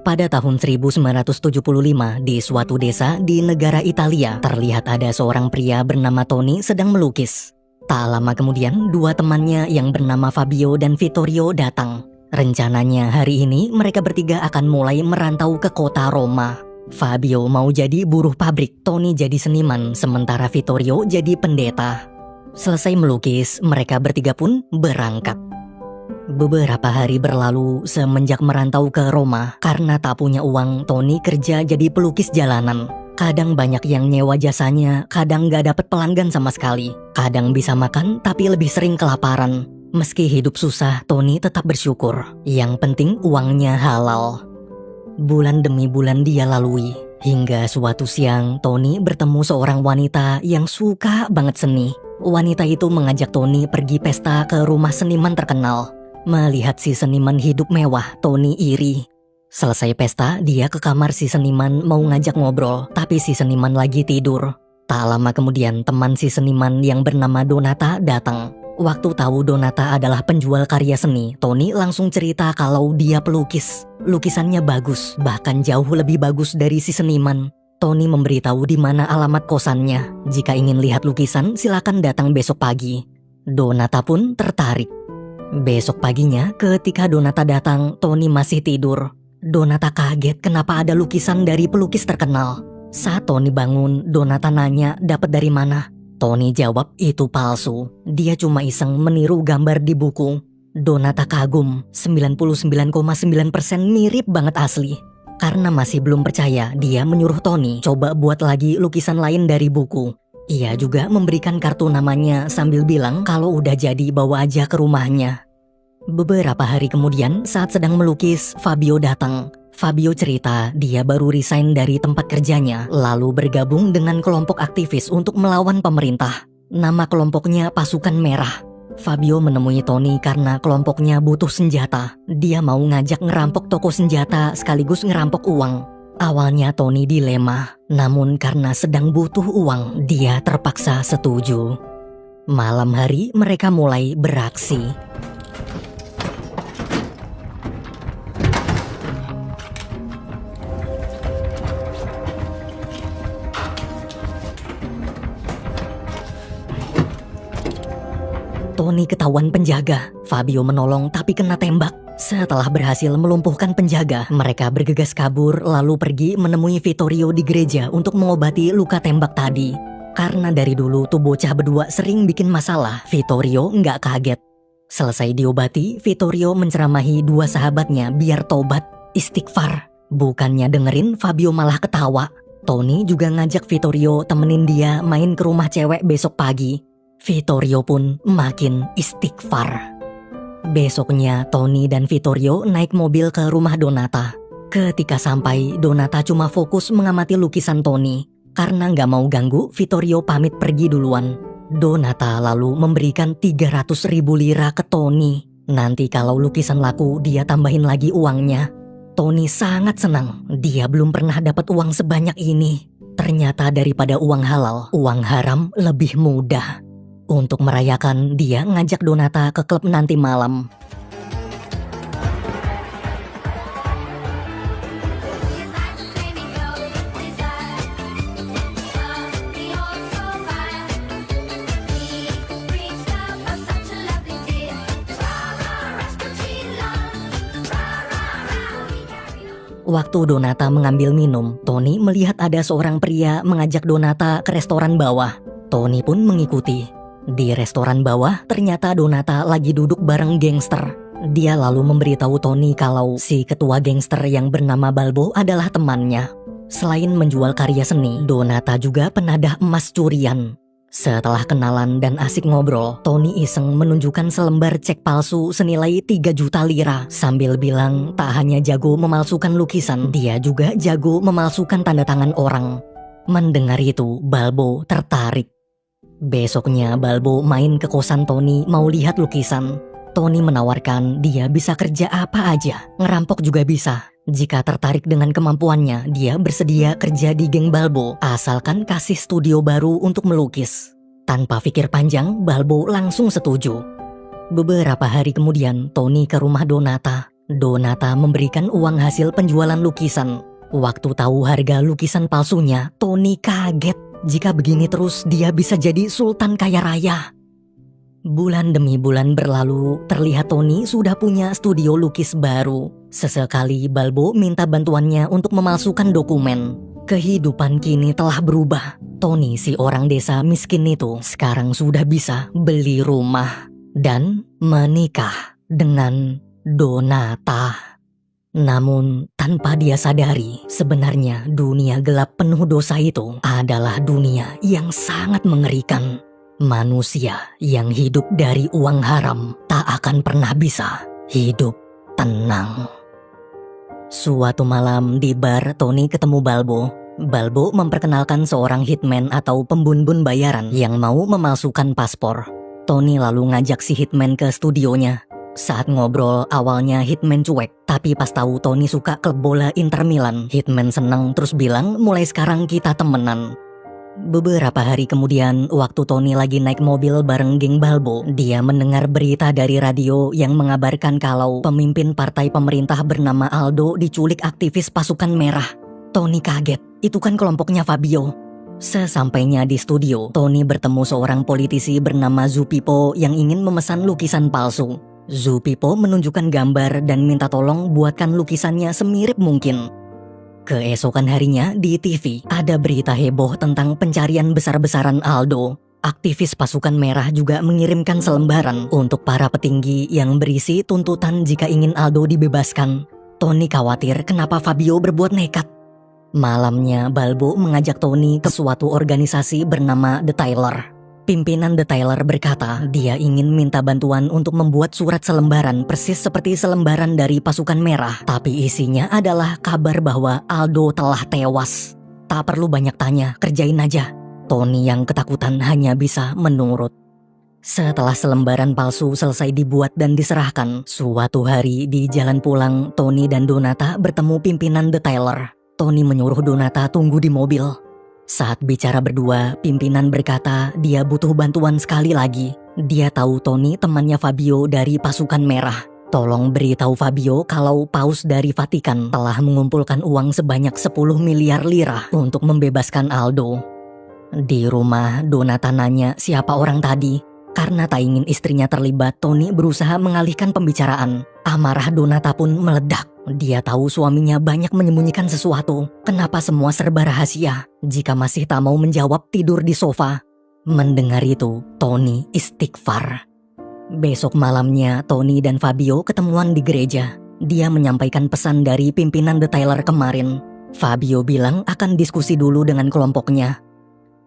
Pada tahun 1975, di suatu desa di negara Italia, terlihat ada seorang pria bernama Tony sedang melukis. Tak lama kemudian, dua temannya yang bernama Fabio dan Vittorio datang. Rencananya hari ini mereka bertiga akan mulai merantau ke kota Roma. Fabio mau jadi buruh pabrik, Tony jadi seniman, sementara Vittorio jadi pendeta. Selesai melukis, mereka bertiga pun berangkat. Beberapa hari berlalu semenjak merantau ke Roma. Karena tak punya uang, Tony kerja jadi pelukis jalanan. Kadang banyak yang nyewa jasanya, kadang gak dapet pelanggan sama sekali. Kadang bisa makan, tapi lebih sering kelaparan. Meski hidup susah, Tony tetap bersyukur. Yang penting uangnya halal. Bulan demi bulan dia lalui. Hingga suatu siang, Tony bertemu seorang wanita yang suka banget seni. Wanita itu mengajak Tony pergi pesta ke rumah seniman terkenal. Melihat si seniman hidup mewah, Tony iri. Selesai pesta, dia ke kamar si seniman mau ngajak ngobrol, tapi si seniman lagi tidur. Tak lama kemudian, teman si seniman yang bernama Donata datang. Waktu tahu Donata adalah penjual karya seni, Tony langsung cerita kalau dia pelukis. Lukisannya bagus, bahkan jauh lebih bagus dari si seniman. Tony memberitahu di mana alamat kosannya. Jika ingin lihat lukisan, silakan datang besok pagi. Donata pun tertarik. Besok paginya, ketika Donata datang, Tony masih tidur. Donata kaget kenapa ada lukisan dari pelukis terkenal. Saat Tony bangun, Donata nanya dapat dari mana. Tony jawab itu palsu. Dia cuma iseng meniru gambar di buku. Donata kagum, 99,9% mirip banget asli. Karena masih belum percaya, dia menyuruh Tony coba buat lagi lukisan lain dari buku. Ia juga memberikan kartu namanya sambil bilang kalau udah jadi bawa aja ke rumahnya. Beberapa hari kemudian saat sedang melukis, Fabio datang. Fabio cerita dia baru resign dari tempat kerjanya lalu bergabung dengan kelompok aktivis untuk melawan pemerintah. Nama kelompoknya Pasukan Merah. Fabio menemui Tony karena kelompoknya butuh senjata. Dia mau ngajak ngerampok toko senjata sekaligus ngerampok uang. Awalnya Tony dilema, namun karena sedang butuh uang, dia terpaksa setuju. Malam hari mereka mulai beraksi. Tony ketahuan penjaga. Fabio menolong tapi kena tembak. Setelah berhasil melumpuhkan penjaga, mereka bergegas kabur lalu pergi menemui Vittorio di gereja untuk mengobati luka tembak tadi. Karena dari dulu tuh bocah berdua sering bikin masalah, Vittorio nggak kaget. Selesai diobati, Vittorio menceramahi dua sahabatnya biar tobat, istighfar. Bukannya dengerin, Fabio malah ketawa. Tony juga ngajak Vittorio temenin dia main ke rumah cewek besok pagi. Vittorio pun makin istighfar. Besoknya, Tony dan Vittorio naik mobil ke rumah Donata. Ketika sampai, Donata cuma fokus mengamati lukisan Tony. Karena nggak mau ganggu, Vittorio pamit pergi duluan. Donata lalu memberikan 300.000 lira ke Tony. Nanti kalau lukisan laku, dia tambahin lagi uangnya. Tony sangat senang, dia belum pernah dapat uang sebanyak ini. Ternyata daripada uang halal, uang haram lebih mudah. Untuk merayakan, dia ngajak Donata ke klub nanti malam. Waktu Donata mengambil minum, Tony melihat ada seorang pria mengajak Donata ke restoran bawah. Tony pun mengikuti. Di restoran bawah, ternyata Donata lagi duduk bareng gangster. Dia lalu memberitahu Tony kalau si ketua gangster yang bernama Balbo adalah temannya. Selain menjual karya seni, Donata juga penadah emas curian. Setelah kenalan dan asik ngobrol, Tony iseng menunjukkan selembar cek palsu senilai 3 juta lira. Sambil bilang tak hanya jago memalsukan lukisan, dia juga jago memalsukan tanda tangan orang. Mendengar itu, Balbo tertarik. Besoknya Balbo main ke kosan Tony mau lihat lukisan. Tony menawarkan dia bisa kerja apa aja, ngerampok juga bisa. Jika tertarik dengan kemampuannya, dia bersedia kerja di geng Balbo, asalkan kasih studio baru untuk melukis. Tanpa pikir panjang, Balbo langsung setuju. Beberapa hari kemudian, Tony ke rumah Donata. Donata memberikan uang hasil penjualan lukisan. Waktu tahu harga lukisan palsunya, Tony kaget. Jika begini terus, dia bisa jadi sultan kaya raya. Bulan demi bulan berlalu, terlihat Tony sudah punya studio lukis baru. Sesekali Balbo minta bantuannya untuk memalsukan dokumen. Kehidupan kini telah berubah. Tony, si orang desa miskin itu, sekarang sudah bisa beli rumah dan menikah dengan Donata. Namun tanpa dia sadari, sebenarnya dunia gelap penuh dosa itu adalah dunia yang sangat mengerikan. Manusia yang hidup dari uang haram tak akan pernah bisa hidup tenang. Suatu malam di bar, Tony ketemu Balbo. Balbo memperkenalkan seorang hitman atau pembunbun bayaran yang mau memalsukan paspor. Tony lalu ngajak si hitman ke studionya. Saat ngobrol, awalnya hitman cuek, tapi pas tahu Tony suka klub bola Inter Milan, hitman seneng terus bilang mulai sekarang kita temenan. Beberapa hari kemudian, waktu Tony lagi naik mobil bareng geng Balbo, dia mendengar berita dari radio yang mengabarkan kalau pemimpin partai pemerintah bernama Aldo diculik aktivis pasukan merah. Tony kaget, itu kan kelompoknya Fabio. Sesampainya di studio, Tony bertemu seorang politisi bernama Zupipo yang ingin memesan lukisan palsu. Zupipo menunjukkan gambar dan minta tolong buatkan lukisannya semirip mungkin. Keesokan harinya di TV ada berita heboh tentang pencarian besar-besaran Aldo. Aktivis pasukan merah juga mengirimkan selembaran untuk para petinggi yang berisi tuntutan jika ingin Aldo dibebaskan. Tony khawatir kenapa Fabio berbuat nekat. Malamnya Balbo mengajak Tony ke suatu organisasi bernama The Tyler. Pimpinan The Tyler berkata dia ingin minta bantuan untuk membuat surat selembaran persis seperti selembaran dari pasukan merah. Tapi isinya adalah kabar bahwa Aldo telah tewas. Tak perlu banyak tanya, kerjain aja. Tony yang ketakutan hanya bisa menurut. Setelah selembaran palsu selesai dibuat dan diserahkan, suatu hari di jalan pulang, Tony dan Donata bertemu pimpinan The Tyler. Tony menyuruh Donata tunggu di mobil. Saat bicara berdua, pimpinan berkata dia butuh bantuan sekali lagi. Dia tahu Tony temannya Fabio dari pasukan merah. Tolong beritahu Fabio kalau Paus dari Vatikan telah mengumpulkan uang sebanyak 10 miliar lira untuk membebaskan Aldo. Di rumah, Donata nanya siapa orang tadi. Karena tak ingin istrinya terlibat, Tony berusaha mengalihkan pembicaraan. Amarah Donata pun meledak. Dia tahu suaminya banyak menyembunyikan sesuatu. Kenapa semua serba rahasia? Jika masih tak mau menjawab, tidur di sofa. Mendengar itu, Tony istighfar. Besok malamnya, Tony dan Fabio ketemuan di gereja. Dia menyampaikan pesan dari pimpinan The Tyler kemarin. Fabio bilang akan diskusi dulu dengan kelompoknya.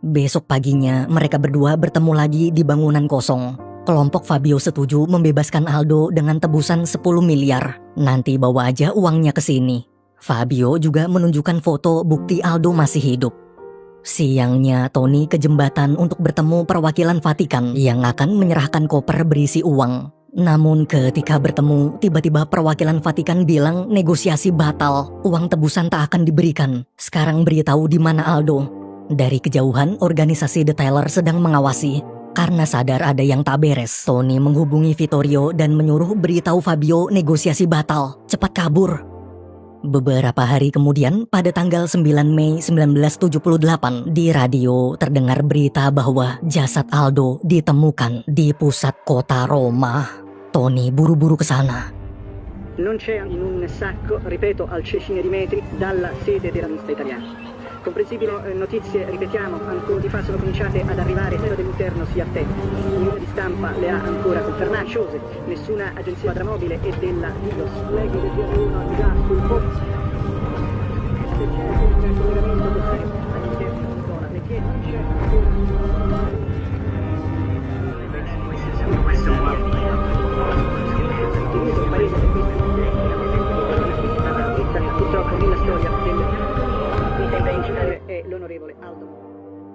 Besok paginya, mereka berdua bertemu lagi di bangunan kosong. Kelompok Fabio setuju membebaskan Aldo dengan tebusan 10 miliar. Nanti bawa aja uangnya ke sini. Fabio juga menunjukkan foto bukti Aldo masih hidup. Siangnya, Tony ke jembatan untuk bertemu perwakilan Vatikan yang akan menyerahkan koper berisi uang. Namun ketika bertemu, tiba-tiba perwakilan Vatikan bilang negosiasi batal. Uang tebusan tak akan diberikan. Sekarang beritahu di mana Aldo. Dari kejauhan, organisasi The Tyler sedang mengawasi. Karena sadar ada yang tak beres, Tony menghubungi Vittorio dan menyuruh beritahu Fabio negosiasi batal. Cepat kabur. Beberapa hari kemudian, pada tanggal 9 Mei 1978, di radio terdengar berita bahwa jasad Aldo ditemukan di pusat kota Roma. Tony buru-buru ke sana. Non c'è in un sacco, ripeto, al decine di metri dalla sede della lista italiana. Comprensibile, notizie, ripetiamo, ancora di fa sono cominciate ad arrivare, spero dell'interno sia attento. L'unione di stampa le ha ancora confermate, nessuna agenzia quadramobile e della Digos. Leghi del GR1 già sul posto. Se c'è un collegamento così all'interno di zona, perché non c'è ancora... Questo è un paese purtroppo nella storia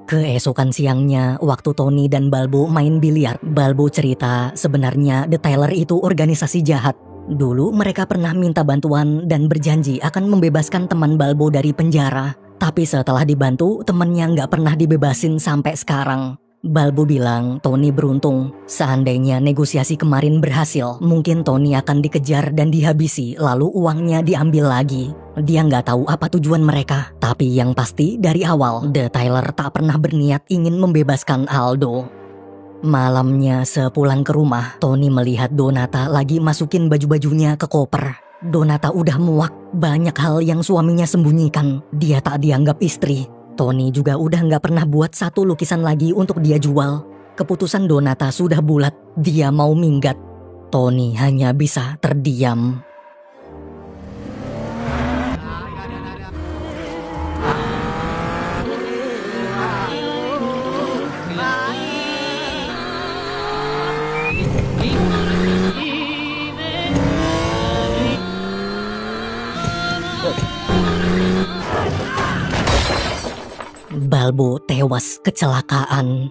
Keesokan siangnya, waktu Tony dan Balbo main biliar, Balbo cerita sebenarnya The Tyler itu organisasi jahat. Dulu mereka pernah minta bantuan dan berjanji akan membebaskan teman Balbo dari penjara. Tapi setelah dibantu, temannya nggak pernah dibebasin sampai sekarang. Balbo bilang Tony beruntung. Seandainya negosiasi kemarin berhasil, mungkin Tony akan dikejar dan dihabisi, lalu uangnya diambil lagi. Dia nggak tahu apa tujuan mereka. Tapi yang pasti dari awal, The Tyler tak pernah berniat ingin membebaskan Aldo. Malamnya sepulang ke rumah, Tony melihat Donata lagi masukin baju-bajunya ke koper. Donata udah muak, banyak hal yang suaminya sembunyikan. Dia tak dianggap istri. Tony juga udah nggak pernah buat satu lukisan lagi untuk dia jual. Keputusan Donata sudah bulat, dia mau minggat. Tony hanya bisa terdiam. Balbo tewas kecelakaan.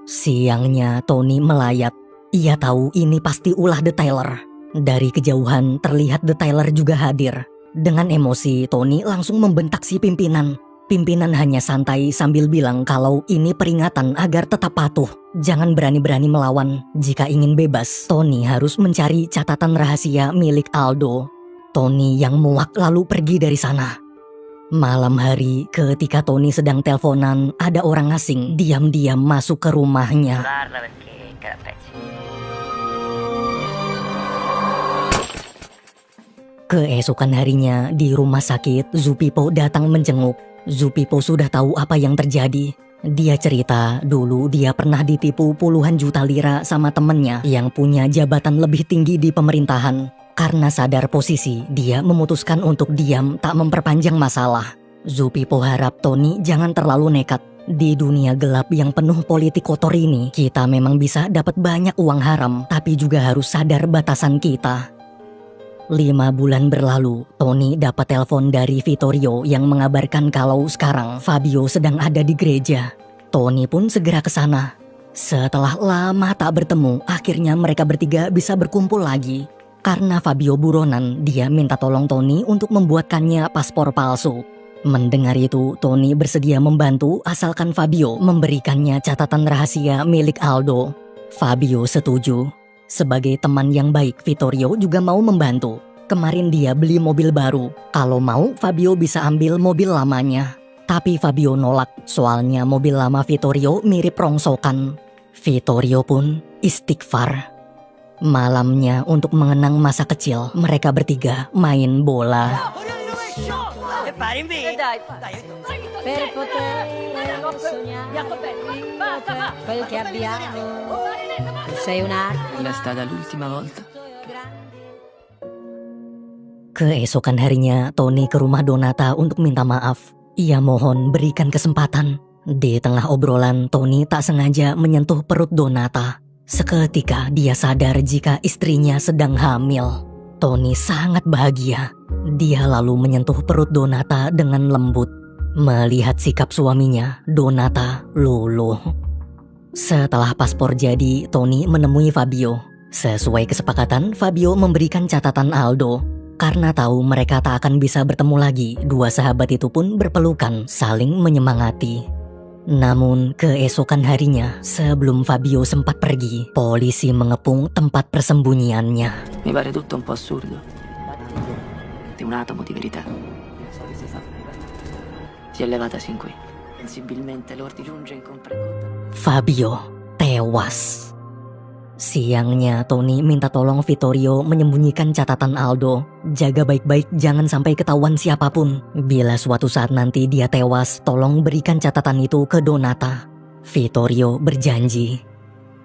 Siangnya Tony melayat. Ia tahu ini pasti ulah The Tyler. Dari kejauhan terlihat The Tyler juga hadir. Dengan emosi, Tony langsung membentak si pimpinan. Pimpinan hanya santai sambil bilang kalau ini peringatan agar tetap patuh. Jangan berani-berani melawan. Jika ingin bebas, Tony harus mencari catatan rahasia milik Aldo. Tony yang muak lalu pergi dari sana. Malam hari, ketika Tony sedang teleponan, ada orang asing diam-diam masuk ke rumahnya. Keesokan harinya, di rumah sakit, Zupipo datang menjenguk. Zupipo sudah tahu apa yang terjadi. Dia cerita dulu dia pernah ditipu puluhan juta lira sama temennya yang punya jabatan lebih tinggi di pemerintahan. Karena sadar posisi, dia memutuskan untuk diam tak memperpanjang masalah. Zupipo harap Tony jangan terlalu nekat. Di dunia gelap yang penuh politik kotor ini, kita memang bisa dapat banyak uang haram, tapi juga harus sadar batasan kita. 5 bulan berlalu, Tony dapat telepon dari Vittorio yang mengabarkan kalau sekarang Fabio sedang ada di gereja. Tony pun segera ke sana. Setelah lama tak bertemu, akhirnya mereka bertiga bisa berkumpul lagi. Karena Fabio buronan, dia minta tolong Tony untuk membuatkannya paspor palsu. Mendengar itu, Tony bersedia membantu asalkan Fabio memberikannya catatan rahasia milik Aldo. Fabio setuju. Sebagai teman yang baik, Vittorio juga mau membantu. Kemarin dia beli mobil baru. Kalau mau, Fabio bisa ambil mobil lamanya. Tapi Fabio nolak, soalnya mobil lama Vittorio mirip rongsokan. Vittorio pun istighfar. Malamnya untuk mengenang masa kecil, mereka bertiga main bola. Per poter sognare quel che abbiamo, tu sei un attimo. È stata l'ultima volta. Keesokan harinya, Tony ke rumah Donata untuk minta maaf. Ia mohon berikan kesempatan. Di tengah obrolan, Tony tak sengaja menyentuh perut Donata. Seketika dia sadar jika istrinya sedang hamil. Tony sangat bahagia. Dia lalu menyentuh perut Donata dengan lembut. Melihat sikap suaminya, Donata luluh. Setelah paspor jadi, Tony menemui Fabio. Sesuai kesepakatan, Fabio memberikan catatan Aldo. Karena tahu mereka tak akan bisa bertemu lagi, dua sahabat itu pun berpelukan, saling menyemangati. Namun keesokan harinya, sebelum Fabio sempat pergi, polisi mengepung tempat persembunyiannya. Mi pare tutto un po' assurdo. Di un atomo di verità. Si è levata sin qui. Sensibilmente l'orti giunge in comprensione. Fabio tewas. Siangnya, Tony minta tolong Vittorio menyembunyikan catatan Aldo. Jaga baik-baik, jangan sampai ketahuan siapapun. Bila suatu saat nanti dia tewas, tolong berikan catatan itu ke Donata. Vittorio berjanji.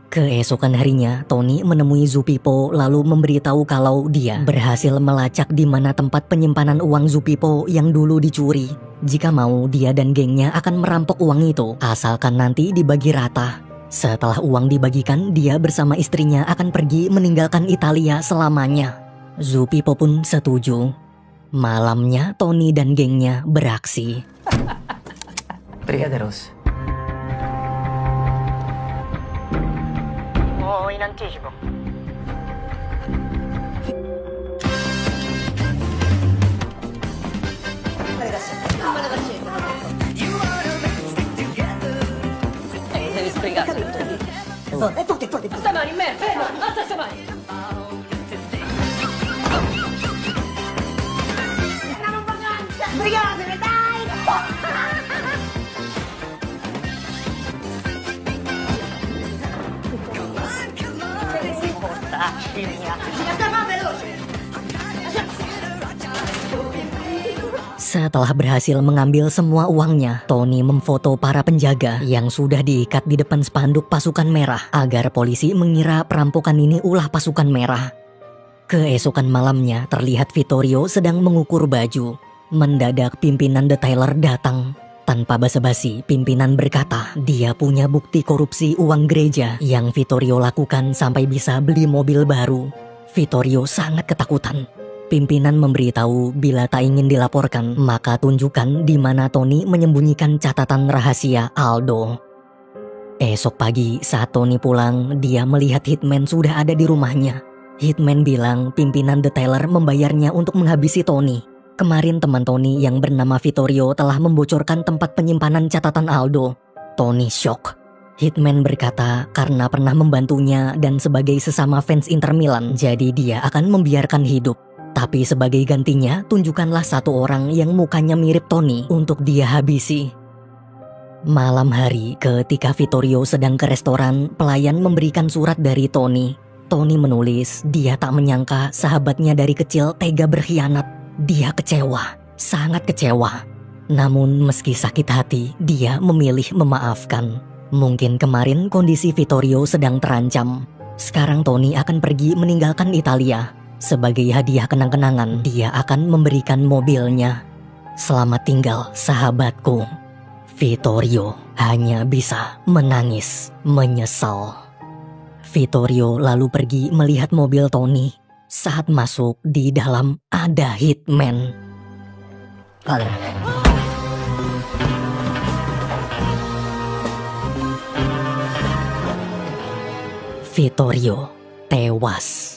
Keesokan harinya, Tony menemui Zupipo lalu memberitahu kalau dia berhasil melacak di mana tempat penyimpanan uang Zupipo yang dulu dicuri. Jika mau, dia dan gengnya akan merampok uang itu, asalkan nanti dibagi rata. Setelah uang dibagikan, dia bersama istrinya akan pergi meninggalkan Italia selamanya. Zupipo pun setuju. Malamnya, Tony dan gengnya beraksi. Brigate Rosse. O in anticipo. Devi spiegare tutto. Tutti. Alza mani, me, fermo, alza sta mani. Andiamo in vacanza, sbrigatene, dai! Setelah berhasil mengambil semua uangnya, Tony memfoto para penjaga yang sudah diikat di depan spanduk pasukan merah agar polisi mengira perampokan ini ulah pasukan merah. Keesokan malamnya terlihat Vittorio sedang mengukur baju. Mendadak pimpinan detailer datang. Tanpa basa-basi, pimpinan berkata dia punya bukti korupsi uang gereja yang Vittorio lakukan sampai bisa beli mobil baru. Vittorio sangat ketakutan. Pimpinan memberitahu bila tak ingin dilaporkan, maka tunjukkan di mana Tony menyembunyikan catatan rahasia Aldo. Esok pagi saat Tony pulang, dia melihat hitman sudah ada di rumahnya. Hitman bilang pimpinan detailer membayarnya untuk menghabisi Tony. Kemarin teman Tony yang bernama Vittorio telah membocorkan tempat penyimpanan catatan Aldo. Tony shock. Hitman berkata karena pernah membantunya dan sebagai sesama fans Inter Milan, jadi dia akan membiarkan hidup. Tapi sebagai gantinya, tunjukkanlah satu orang yang mukanya mirip Tony untuk dia habisi. Malam hari, ketika Vittorio sedang ke restoran, pelayan memberikan surat dari Tony. Tony menulis, dia tak menyangka sahabatnya dari kecil tega berkhianat. Dia kecewa, sangat kecewa. Namun meski sakit hati, dia memilih memaafkan. Mungkin kemarin kondisi Vittorio sedang terancam. Sekarang Tony akan pergi meninggalkan Italia. Sebagai hadiah kenang-kenangan, dia akan memberikan mobilnya. Selamat tinggal, sahabatku. Vittorio hanya bisa menangis, menyesal. Vittorio lalu pergi melihat mobil Tony. Saat masuk, di dalam ada hitman. Vittorio tewas.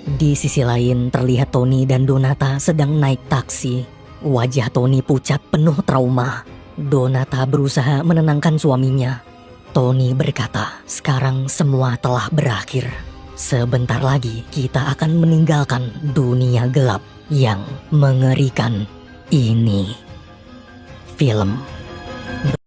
Di sisi lain terlihat Tony dan Donata sedang naik taksi. Wajah Tony pucat penuh trauma. Donata berusaha menenangkan suaminya. Tony berkata, sekarang semua telah berakhir. Sebentar lagi kita akan meninggalkan dunia gelap yang mengerikan ini. Film